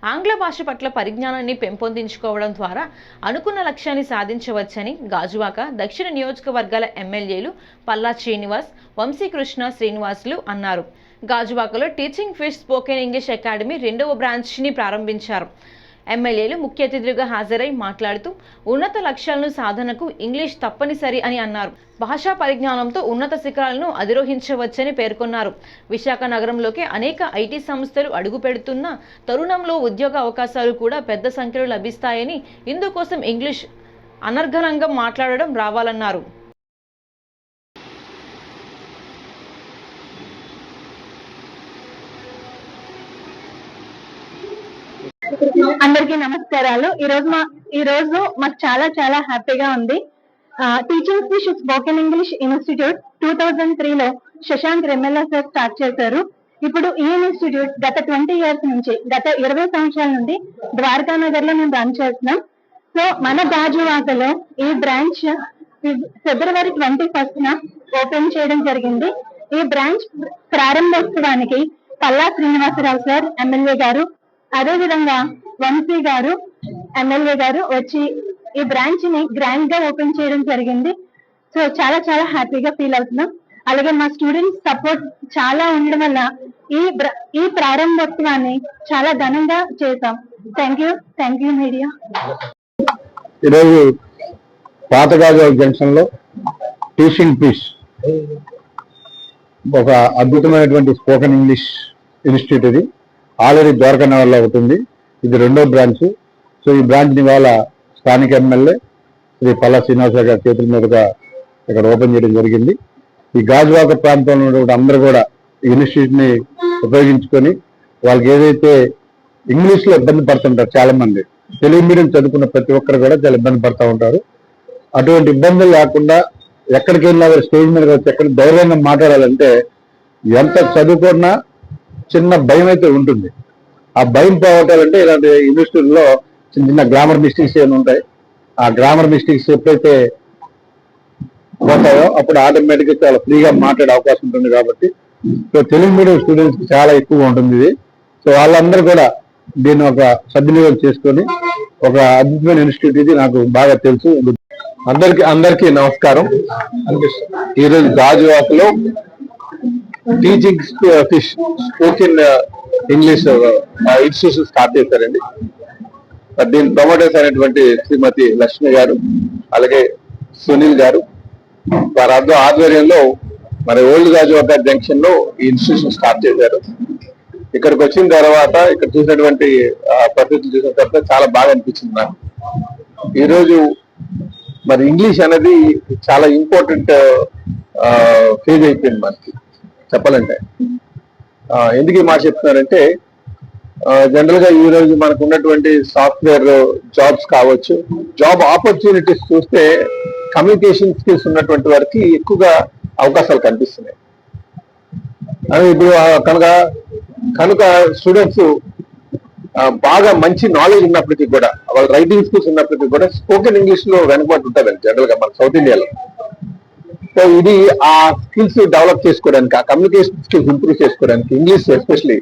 ఆంగ్ల భాష పట్ల పరిజ్ఞానాన్ని పెంపొందించుకోవడం ద్వారా అనుకున్న లక్ష్యాన్ని సాధించవచ్చని గాజువాక దక్షిణ నియోజకవర్గాల ఎమ్మెల్యేలు పల్లా శ్రీనివాస్, వంశీకృష్ణ శ్రీనివాసులు అన్నారు. గాజువాకలో teaching fish spoken English academy 2వ బ్రాంచ్ని ప్రారంభించారు. ఎమ్మెల్యేలు ముఖ్య అతిథులుగా హాజరై మాట్లాడుతూ ఉన్నత లక్ష్యాలను సాధనకు ఇంగ్లీష్ తప్పనిసరి అని అన్నారు. భాషా పరిజ్ఞానంతో ఉన్నత శిఖరాలను అధిరోహించవచ్చని పేర్కొన్నారు. విశాఖ నగరంలోకి అనేక ఐటీ సంస్థలు అడుగుపెడుతున్న తరుణంలో ఉద్యోగ అవకాశాలు కూడా పెద్ద సంఖ్యలో లభిస్తాయని, ఇందుకోసం ఇంగ్లీష్ అనర్గళంగా మాట్లాడడం రావాలన్నారు. అందరికీ నమస్కారాలు. ఈ రోజు మాకు చాలా హ్యాపీగా ఉంది. Teaching fish spoken English institute 2003లో Shashank రెమ్మెల్లా sir start చేశారు. ఇప్పుడు ఈ ఇన్స్టిట్యూట్ గత 20 years నుంచి, గత 20 సంవత్సరాల నుండి ద్వారకా నగర్ లో మేము రన్ చేస్తున్నాం. సో మన గాజువాకలో ఈ బ్రాంచ్ February 21st ఓపెన్ చేయడం జరిగింది. ఈ బ్రాంచ్ ప్రారంభోత్సవానికి పల్లా శ్రీనివాసరావు సార్ ఎమ్మెల్యే గారు, అదే విధంగా వంశీ గారు ఎమ్మెల్యే గారు వచ్చి ఈ బ్రాంచ్ ని గ్రాండ్ గా ఓపెన్ చేయడం జరిగింది. సో చాలా హ్యాపీగా ఫీల్ అవుతున్నాం. అలాగే మా స్టూడెంట్స్ సపోర్ట్ చాలా ఉండడం వల్ల ఈ ప్రారంభోత్సవాన్ని చాలా ఘనంగా చేశాం. Thank you media. ఈరోజు పాతగాజువాక జంక్షన్ లో టీచింగ్ ఫిష్ ఒక అద్భుతమైనటువంటి స్పోకెన్ ఇంగ్లీష్ ఇన్స్టిట్యూట్. ఇది ఆల్రెడీ ద్వారకా నగర్లో అవుతుంది. ఇది 2వ బ్రాంచ్. సో ఈ బ్రాంచ్ ని వాళ్ళ స్థానిక ఎమ్మెల్యే శ్రీ పల్లా శ్రీనివాసరావు గారి చేతుల మీదుగా ఇక్కడ ఓపెన్ చేయడం జరిగింది. ఈ గాజువాక ప్రాంతంలో ఉన్నటువంటి అందరూ కూడా ఈ ఇన్స్టిట్యూట్ ని ఉపయోగించుకొని వాళ్ళకి ఏదైతే ఇంగ్లీష్ లో ఇబ్బంది పడుతుంటారు, చాలా మంది తెలుగు మీడియం చదువుకున్న ప్రతి ఒక్కరు కూడా చాలా ఇబ్బంది పడుతూ ఉంటారు. అటువంటి ఇబ్బందులు లేకుండా ఎక్కడికి వెళ్ళినా స్టేజ్ మీద వచ్చి ఎక్కడ ధైర్యంగా మాట్లాడాలంటే ఎంత చదువుకున్నా చిన్న భయం అయితే ఉంటుంది. ఆ భయం పోగొట్టాలంటే ఇలాంటి ఇన్స్టిట్యూట్లో చిన్న గ్రామర్ మిస్టేక్స్ ఏమి ఉంటాయి. ఆ గ్రామర్ మిస్టేక్స్ ఎప్పుడైతే పోతాయో అప్పుడు ఆటోమేటిక్గా చాలా ఫ్రీగా మాట్లాడే అవకాశం ఉంటుంది. కాబట్టి సో తెలుగు మీడియం స్టూడెంట్స్ చాలా ఎక్కువగా ఉంటుంది ఇది. సో వాళ్ళందరూ కూడా దీన్ని ఒక సద్వినియోగం చేసుకొని ఒక అద్భుతమైన ఇన్స్టిట్యూట్ ఇది నాకు బాగా తెలుసు. అందరికీ నమస్కారం. ఈరోజు గాజువాకలో teaching fish spoken English institution start చేశారండి. దీని ప్రమోటర్స్ అయినటువంటి శ్రీమతి లక్ష్మి గారు, అలాగే సునీల్ గారు, వారి ఆధ్వర్యంలో మరి ఓల్డ్ గాజువాక జంక్షన్ లో ఈ ఇన్స్టిట్యూషన్ స్టార్ట్ చేశారు. ఇక్కడికి వచ్చిన తర్వాత ఇక్కడ చూసినటువంటి పరిస్థితులు చూసిన తర్వాత చాలా బాగా అనిపించింది నాకు. ఈరోజు మరి ఇంగ్లీష్ అనేది చాలా ఇంపార్టెంట్ ఫేజ్ అయిపోయింది మనకి చెప్పాలంటే. ఎందుకు ఈ మాట చెప్తున్నారంటే జనరల్ గా ఈ రోజు మనకు ఉన్నటువంటి సాఫ్ట్వేర్ జాబ్స్ కావచ్చు, జాబ్ ఆపర్చునిటీస్ చూస్తే కమ్యూనికేషన్ స్కిల్స్ ఉన్నటువంటి వారికి ఎక్కువగా అవకాశాలు కనిపిస్తున్నాయి. అది ఇప్పుడు కనుక స్టూడెంట్స్ బాగా మంచి నాలెడ్జ్ ఉన్నప్పటికీ కూడా, వాళ్ళ రైటింగ్ స్కిల్స్ ఉన్నప్పటికీ కూడా స్పోకెన్ ఇంగ్లీష్ లో వెనుకబాటు ఉంటుందండి జనరల్ గా మన సౌత్ ఇండియాలో. సో ఇది ఆ స్కిల్స్ డెవలప్ చేసుకోవడానికి, ఆ కమ్యూనికేషన్ స్కిల్స్ ఇంప్రూవ్ చేసుకోవడానికి ఇంగ్లీష్ ఎస్పెషలీ